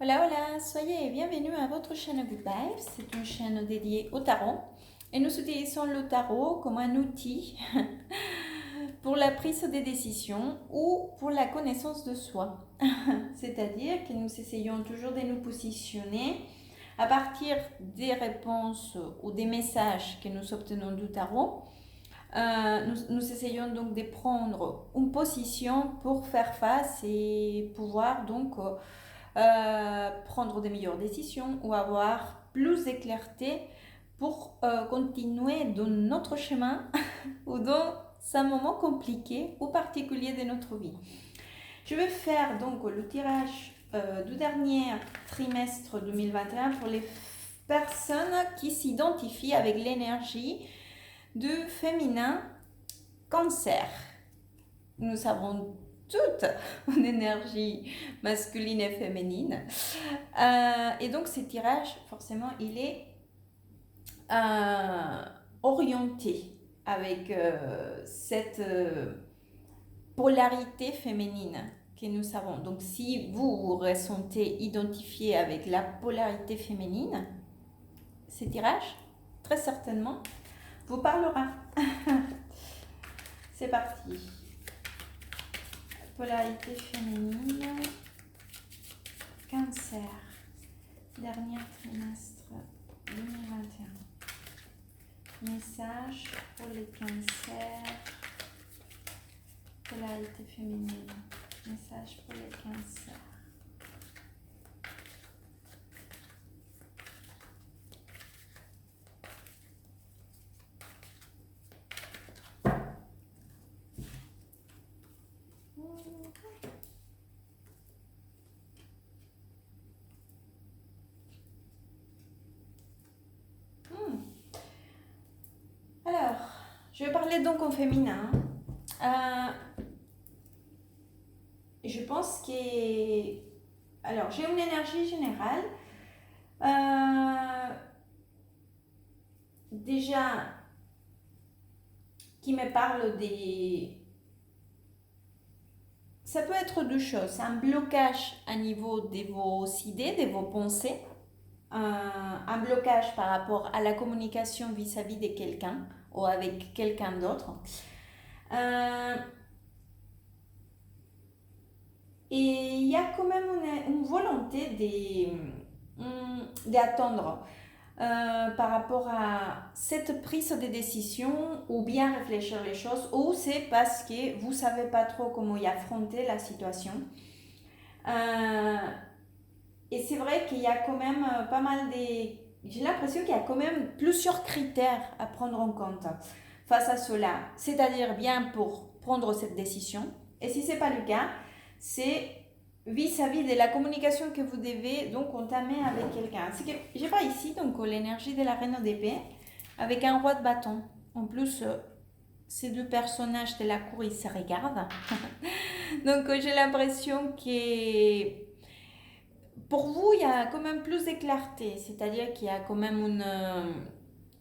Voilà, voilà, soyez bienvenus à votre chaîne Good Vibes. C'est une chaîne dédiée au tarot. Et nous utilisons le tarot comme un outil pour la prise des décisions ou pour la connaissance de soi. C'est-à-dire que nous essayons toujours de nous positionner à partir des réponses ou des messages que nous obtenons du tarot. Nous essayons donc de prendre une position pour faire face et pouvoir donc prendre de meilleures décisions ou avoir plus de clarté pour continuer dans notre chemin ou dans un moment compliqué ou particulier de notre vie. Je vais faire donc le tirage du dernier trimestre 2021 pour les personnes qui s'identifient avec l'énergie du féminin Cancer. Nous avons toute une énergie masculine et féminine. Et donc, ce tirage, forcément, il est orienté avec cette polarité féminine que nous avons. Donc, si vous vous ressentez identifié avec la polarité féminine, ce tirage, très certainement, vous parlera. C'est parti. Polarité féminine, Cancer, dernier trimestre 2021. Message pour les cancers, polarité féminine. Message pour les cancers. Alors, je vais parler donc au féminin. Je pense que... Alors, j'ai une énergie générale. Déjà, qui me parle des... Ça peut être deux choses. Un blocage à niveau de vos idées, de vos pensées. Un blocage par rapport à la communication vis-à-vis de quelqu'un ou avec quelqu'un d'autre. Et il y a quand même une volonté d'attendre par rapport à cette prise de décision ou bien réfléchir les choses, ou c'est parce que vous ne savez pas trop comment y affronter la situation. Et c'est vrai qu'il y a quand même pas mal des... J'ai l'impression qu'il y a quand même plusieurs critères à prendre en compte face à cela. C'est-à-dire bien pour prendre cette décision. Et si ce n'est pas le cas, c'est vis-à-vis de la communication que vous devez donc entamer avec quelqu'un. C'est que j'ai pas ici donc l'énergie de la reine d'épée avec un roi de bâton. En plus, ces deux personnages de la cour, ils se regardent. Donc j'ai l'impression que pour vous, il y a quand même plus de clarté. C'est-à-dire qu'il y a quand même une...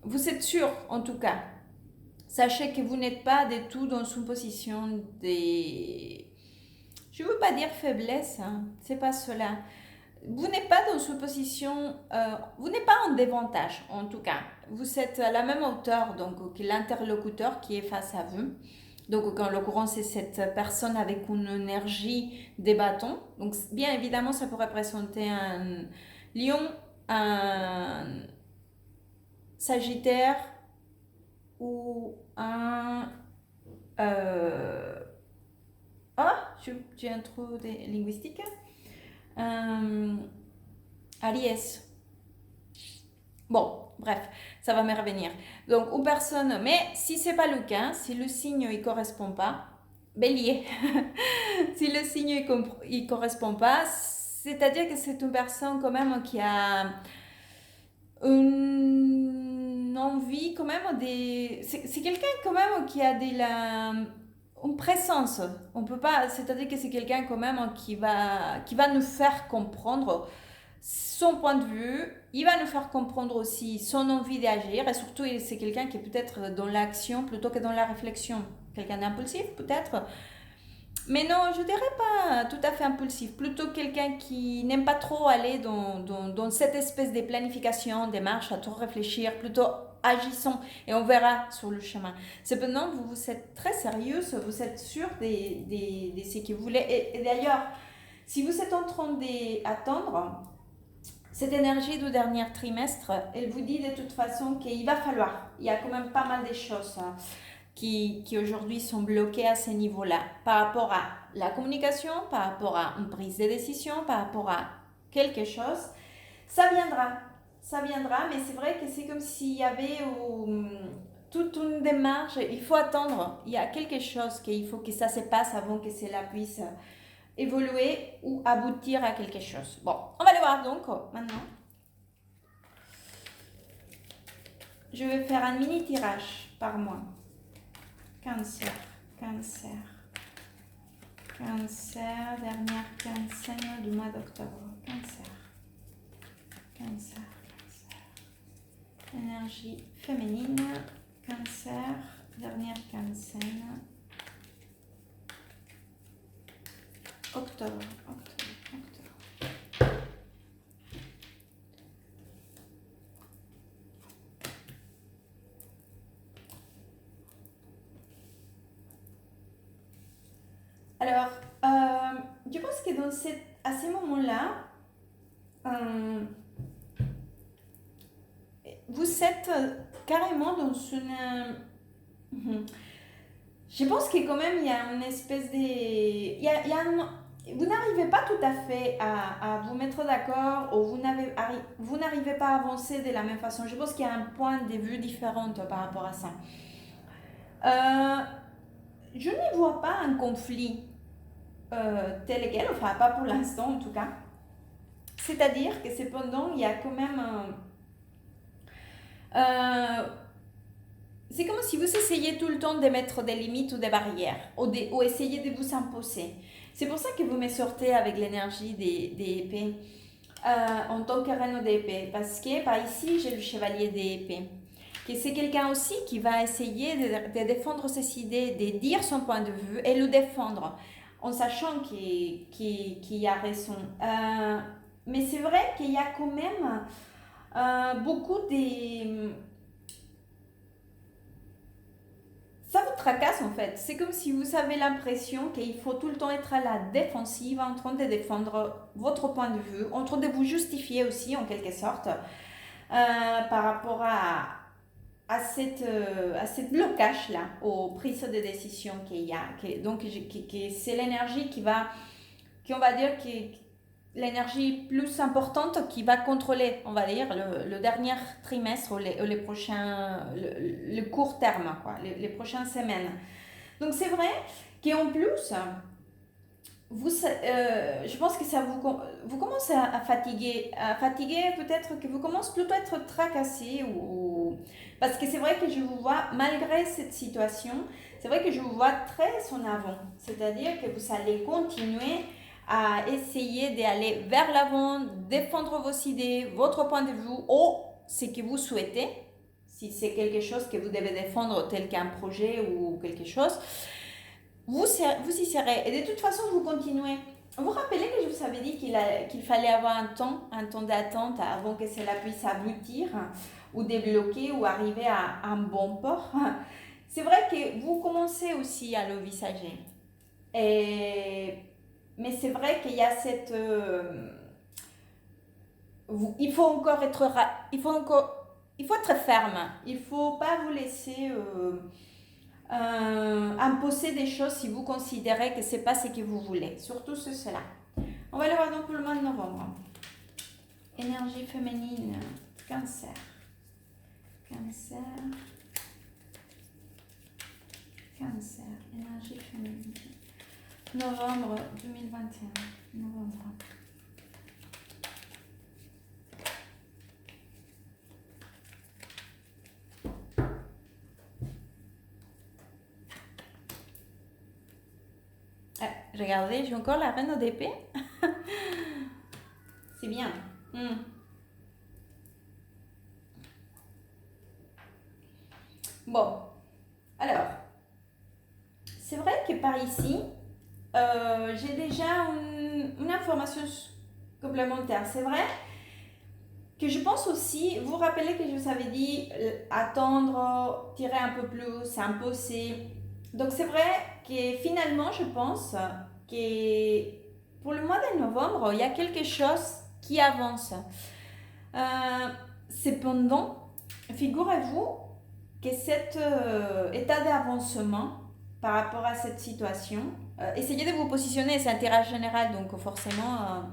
vous êtes sûr, en tout cas. Sachez que vous n'êtes pas du tout dans une position de... Je ne veux pas dire faiblesse, hein, c'est pas cela. Vous n'êtes pas dans une position, vous n'êtes pas en désavantage en tout cas. Vous êtes à la même hauteur donc que l'interlocuteur qui est face à vous. Donc en l'occurrence c'est cette personne avec une énergie des bâtons. Donc bien évidemment ça peut représenter un lion, un sagittaire ou un... j'ai un trou linguistique. Aries. Bon, bref, ça va me revenir. Donc, une personne, mais si c'est pas le cas, si le signe il correspond pas, bélier. Si le signe il correspond pas, c'est-à-dire que c'est une personne quand même qui a une envie quand même des... C'est quelqu'un quand même qui a de la... une présence. On peut pas... C'est-à-dire que c'est quelqu'un quand même qui va nous faire comprendre son point de vue, il va nous faire comprendre aussi son envie d'agir et surtout c'est quelqu'un qui est peut-être dans l'action plutôt que dans la réflexion. Quelqu'un d'impulsif peut-être, Mais non, je dirais pas tout à fait impulsif, plutôt quelqu'un qui n'aime pas trop aller dans cette espèce de planification, démarche, à trop réfléchir, plutôt agissons et on verra sur le chemin. Cependant, vous êtes très sérieuse, vous êtes sûre de ce que vous voulez. Et d'ailleurs, si vous êtes en train d'attendre, cette énergie du dernier trimestre, elle vous dit de toute façon qu'il va falloir. Il y a quand même pas mal de choses qui aujourd'hui sont bloquées à ce niveau-là, par rapport à la communication, par rapport à une prise de décision, par rapport à quelque chose. Ça viendra, mais c'est vrai que c'est comme s'il y avait toute une démarche, il faut attendre, il y a quelque chose qu'il faut que ça se passe avant que cela puisse évoluer ou aboutir à quelque chose. Bon, on va le voir donc maintenant. Je vais faire un mini tirage par mois. Cancer, cancer, cancer, dernière quinzaine du mois d'octobre. Cancer, cancer, cancer. Énergie féminine, cancer, dernière quinzaine. Octobre, octobre, octobre. Alors, je pense que à ces moments-là, vous êtes carrément dans une... Je pense que quand même, il y a une espèce de... Vous n'arrivez pas tout à fait à vous mettre d'accord ou vous n'arrivez pas à avancer de la même façon. Je pense qu'il y a un point de vue différent par rapport à ça. Je n'y vois pas un conflit tel quel, enfin pas pour l'instant en tout cas. C'est-à-dire que cependant, il y a quand même... c'est comme si vous essayez tout le temps de mettre des limites ou des barrières, ou essayez de vous imposer. C'est pour ça que vous me sortez avec l'énergie des épées en tant que reine d'épée, parce que par ici, j'ai le chevalier des épées. Que c'est quelqu'un aussi qui va essayer de défendre ses idées, de dire son point de vue et le défendre, en sachant qu'il a raison. Mais c'est vrai qu'il y a quand même beaucoup de... Ça vous tracasse en fait. C'est comme si vous avez l'impression qu'il faut tout le temps être à la défensive, en train de défendre votre point de vue, en train de vous justifier aussi en quelque sorte par rapport à cette blocage-là, aux prises de décision qu'il y a. Donc c'est l'énergie qui on va dire, l'énergie plus importante qui va contrôler, on va dire, le dernier trimestre ou les prochains, le court terme, quoi, les prochaines semaines. Donc c'est vrai qu'en plus, je pense que ça vous commence à fatiguer, peut-être que vous commencez plutôt à être tracassé parce que c'est vrai que je vous vois, malgré cette situation, c'est vrai que je vous vois très en avant, c'est-à-dire que vous allez continuer à essayer d'aller vers l'avant, défendre vos idées, votre point de vue ou ce que vous souhaitez, si c'est quelque chose que vous devez défendre tel qu'un projet ou quelque chose, vous y serez. Et de toute façon, vous continuez. Vous vous rappelez que je vous avais dit qu'il fallait avoir un temps d'attente avant que cela puisse aboutir ou débloquer ou arriver à un bon port. C'est vrai que vous commencez aussi à l'envisager. Mais c'est vrai qu'il y a cette... il faut encore être... Il faut être ferme. Il ne faut pas vous laisser imposer des choses si vous considérez que ce n'est pas ce que vous voulez. Surtout cela. On va le voir donc pour le mois de novembre. Énergie féminine, cancer. Cancer. Cancer, énergie féminine. Novembre 2021. Novembre. Regardez, j'ai encore la reine d'épée. C'est bien. Bon, alors, c'est vrai que par ici, j'ai déjà une information complémentaire. C'est vrai que je pense aussi, vous vous rappelez que je vous avais dit attendre, tirer un peu plus, imposer. Donc c'est vrai que finalement, je pense que pour le mois de novembre, il y a quelque chose qui avance. Euh, Cependant, figurez-vous que cet état d'avancement par rapport à cette situation, essayez de vous positionner, c'est un tirage général, donc forcément,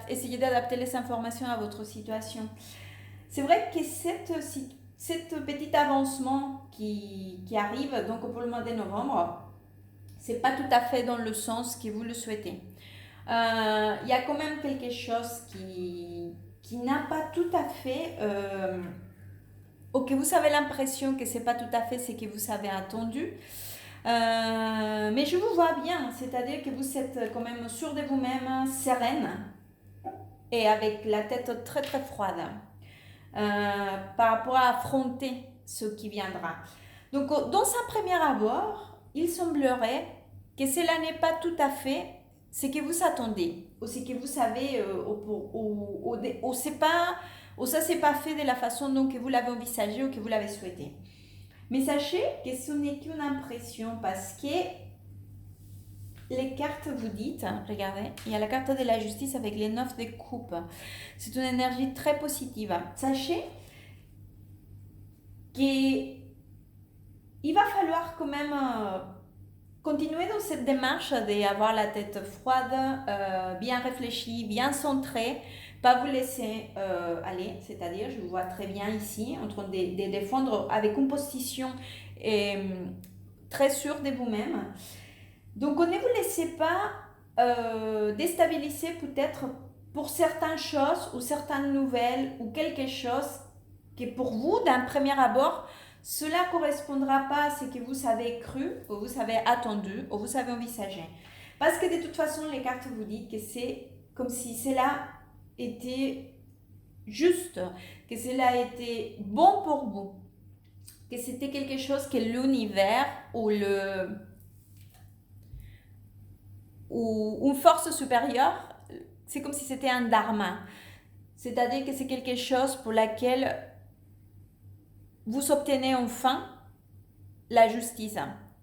essayez d'adapter les informations à votre situation. C'est vrai que cette petit avancement qui arrive, donc pour le mois de novembre, c'est pas tout à fait dans le sens que vous le souhaitez. Il y a quand même quelque chose qui n'a pas tout à fait, ou que vous avez l'impression que c'est pas tout à fait ce que vous avez attendu. Mais je vous vois bien, c'est-à-dire que vous êtes quand même sûr de vous-même, sereine et avec la tête très très froide par rapport à affronter ce qui viendra. Donc, dans un premier abord, il semblerait que cela n'est pas tout à fait ce que vous attendez, ou ce que vous savez, ou ça s'est pas fait de la façon dont que vous l'avez envisagé ou que vous l'avez souhaité. Mais sachez que ce n'est qu'une impression parce que les cartes vous dites, regardez, il y a la carte de la justice avec les 9 de coupe. C'est une énergie très positive. Sachez qu'il va falloir quand même continuer dans cette démarche d'avoir la tête froide, bien réfléchie, bien centrée, pas vous laisser aller, c'est-à-dire, je vous vois très bien ici, en train de défendre avec une position très sûre de vous-même. Donc, ne vous laissez pas déstabiliser peut-être pour certaines choses ou certaines nouvelles ou quelque chose qui pour vous, d'un premier abord, cela ne correspondra pas à ce que vous avez cru, ou vous avez attendu, ou vous avez envisagé. Parce que de toute façon, les cartes vous disent que c'est comme si cela était juste, que cela était bon pour vous, que c'était quelque chose que l'univers ou une force supérieure, c'est comme si c'était un dharma. C'est-à-dire que c'est quelque chose pour laquelle vous obtenez enfin la justice.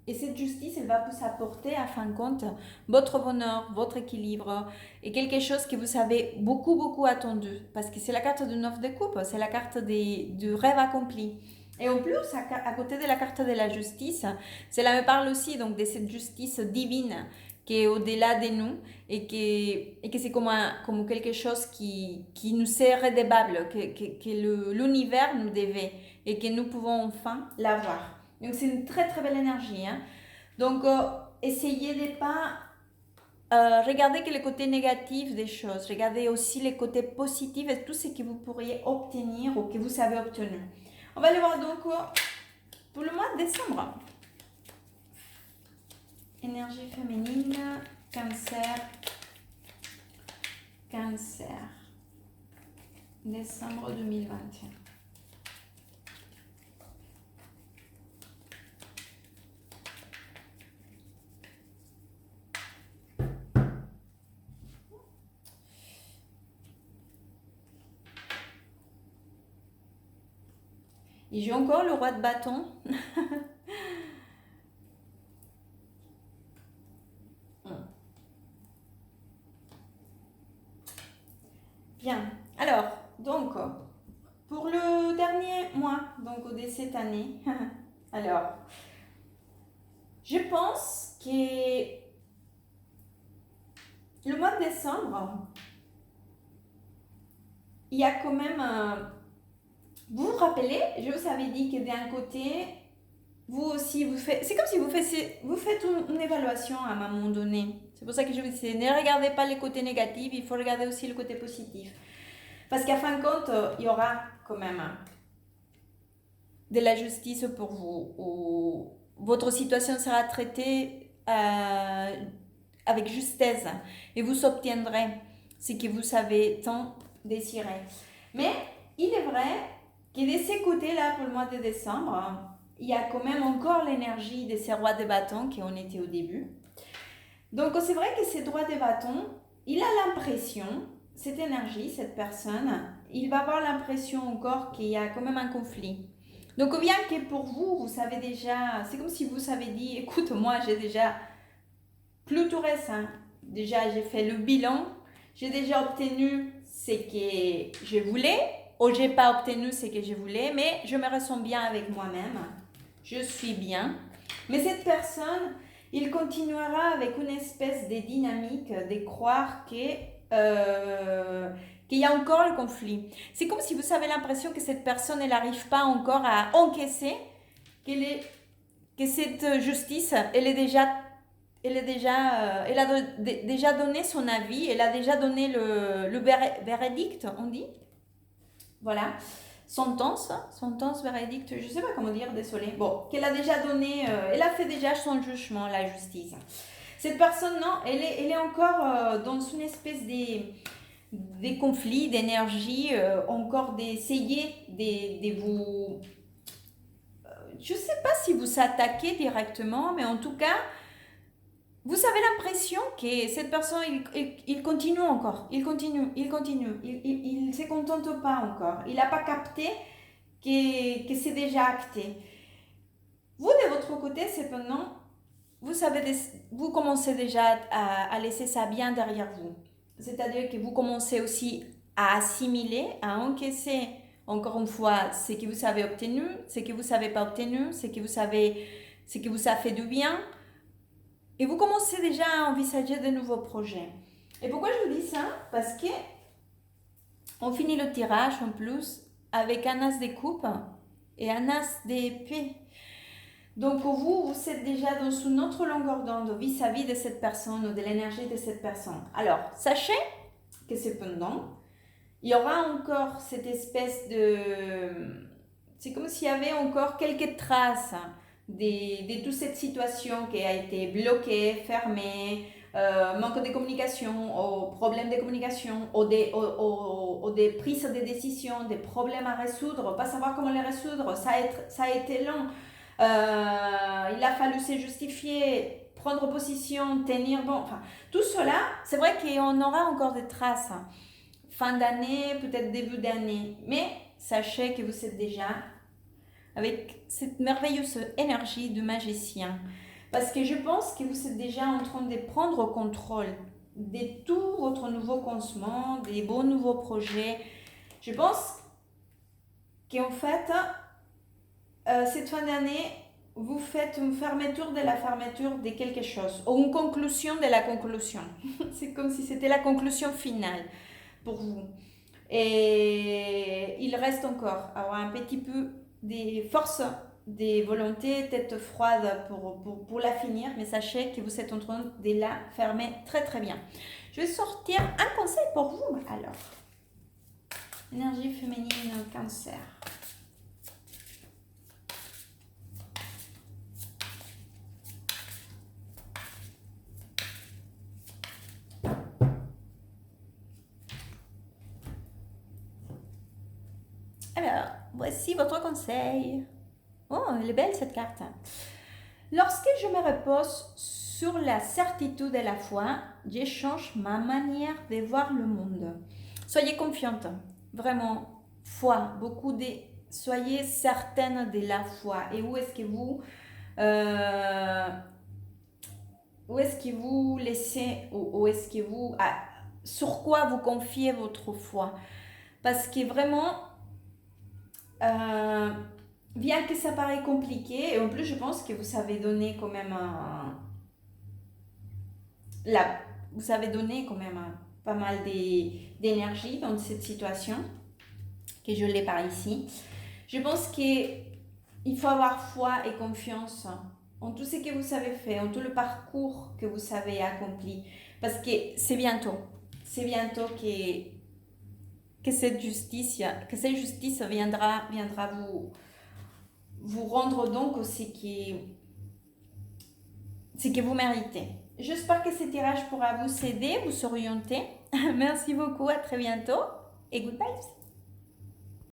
Et cette justice, elle va vous apporter, à fin de compte, votre bonheur, votre équilibre et quelque chose que vous avez beaucoup, beaucoup attendu. Parce que c'est la carte de 9 de coupe, c'est la carte du rêve accompli. Et en plus, à côté de la carte de la justice, cela me parle aussi donc de cette justice divine qui est au-delà de nous et que c'est comme quelque chose qui nous est redevable, que l'univers nous devait et que nous pouvons enfin l'avoir. Donc c'est une très très belle énergie. Hein? Donc essayez de pas regarder que les côtés négatifs des choses, regardez aussi les côtés positifs et tout ce que vous pourriez obtenir ou que vous avez obtenu. On va aller voir donc pour le mois de décembre. Énergie féminine, cancer, décembre 2021. Et j'ai encore le roi de bâton. Bien. Alors, donc, pour le dernier mois, donc de cette année, alors, je pense que le mois de décembre, il y a quand même... vous vous rappelez, je vous avais dit que d'un côté, vous aussi, c'est comme si vous faites une évaluation à un moment donné. C'est pour ça que je vous disais, ne regardez pas les côtés négatifs, il faut regarder aussi le côté positif. Parce qu'à fin de compte, il y aura quand même de la justice pour vous, où votre situation sera traitée avec justesse et vous obtiendrez ce que vous avez tant désiré. Mais il est vrai que de ces côtés-là, pour le mois de décembre, il y a quand même encore l'énergie de ces rois de bâtons qu'on était au début. Donc c'est vrai que ces rois de bâtons, il a l'impression, cette énergie, cette personne, il va avoir l'impression encore qu'il y a quand même un conflit. Donc bien que pour vous, vous savez déjà, c'est comme si vous savez dit, écoute, moi j'ai déjà plus tout récent, déjà j'ai fait le bilan, j'ai déjà obtenu ce que je voulais, ou j'ai pas obtenu ce que je voulais, mais je me ressens bien avec moi-même, je suis bien. Mais cette personne, il continuera avec une espèce de dynamique de croire qu'il y a encore le conflit. C'est comme si vous avez l'impression que cette personne, elle n'arrive pas encore à encaisser que cette justice, elle a déjà donné son avis, elle a déjà donné le verdict, on dit. Voilà. Sentence, verdict, je ne sais pas comment dire, désolé. Bon, qu'elle a déjà donné, elle a fait déjà son jugement, la justice. Cette personne, non, elle est encore dans une espèce des conflits, d'énergie, encore d'essayer de vous... je ne sais pas si vous s'attaquez directement, mais en tout cas, vous avez l'impression que cette personne, il continue encore, il ne se contente pas encore, il n'a pas capté que c'est déjà acté. Vous, de votre côté, cependant, vous commencez déjà à laisser ça bien derrière vous. C'est-à-dire que vous commencez aussi à assimiler, à encaisser, encore une fois, ce que vous avez obtenu, ce que vous n'avez pas obtenu, ce que vous a fait du bien. Et vous commencez déjà à envisager de nouveaux projets. Et pourquoi je vous dis ça? Parce que on finit le tirage en plus avec un as de coupe et un as d'épée. Donc vous êtes déjà dans une autre longueur d'onde vis-à-vis de cette personne ou de l'énergie de cette personne. Alors, sachez que cependant, il y aura encore cette espèce de... C'est comme s'il y avait encore quelques traces de toute cette situation qui a été bloquée, fermée, manque de communication, ou problème de communication, ou des prises de décision, des problèmes à résoudre, pas savoir comment les résoudre, ça a été long. Il a fallu se justifier, prendre position, tenir bon. Enfin, tout cela, c'est vrai qu'on aura encore des traces. Fin d'année, peut-être début d'année. Mais sachez que vous êtes déjà avec cette merveilleuse énergie de magicien. Parce que je pense que vous êtes déjà en train de prendre contrôle de tout votre nouveau commencement, des beaux nouveaux projets. Je pense qu'en fait, cette fin d'année, vous faites une fermeture de la fermeture de quelque chose, ou une conclusion de la conclusion. C'est comme si c'était la conclusion finale pour vous. Et il reste encore avoir un petit peu des forces, des volontés, tête froide pour la finir, mais sachez que vous êtes en train de la fermer très très bien. Je vais sortir un conseil pour vous alors. Énergie féminine, Cancer. Alors, voici votre conseil. Oh, elle est belle cette carte. Lorsque je me repose sur la certitude et la foi, je change ma manière de voir le monde. Soyez confiante, vraiment, foi, soyez certaine de la foi. Et où est-ce que vous laissez, où est-ce que vous, sur quoi vous confiez votre foi? Parce que vraiment, bien que ça paraît compliqué, et en plus je pense que vous avez donné quand même pas mal d'énergie dans cette situation, que je l'ai par ici. Je pense qu'il faut avoir foi et confiance en tout ce que vous avez fait, en tout le parcours que vous avez accompli, parce que c'est bientôt que cette justice viendra vous rendre donc ce que vous méritez. J'espère que ce tirage pourra vous aider, vous orienter. Merci beaucoup, à très bientôt et good vibes.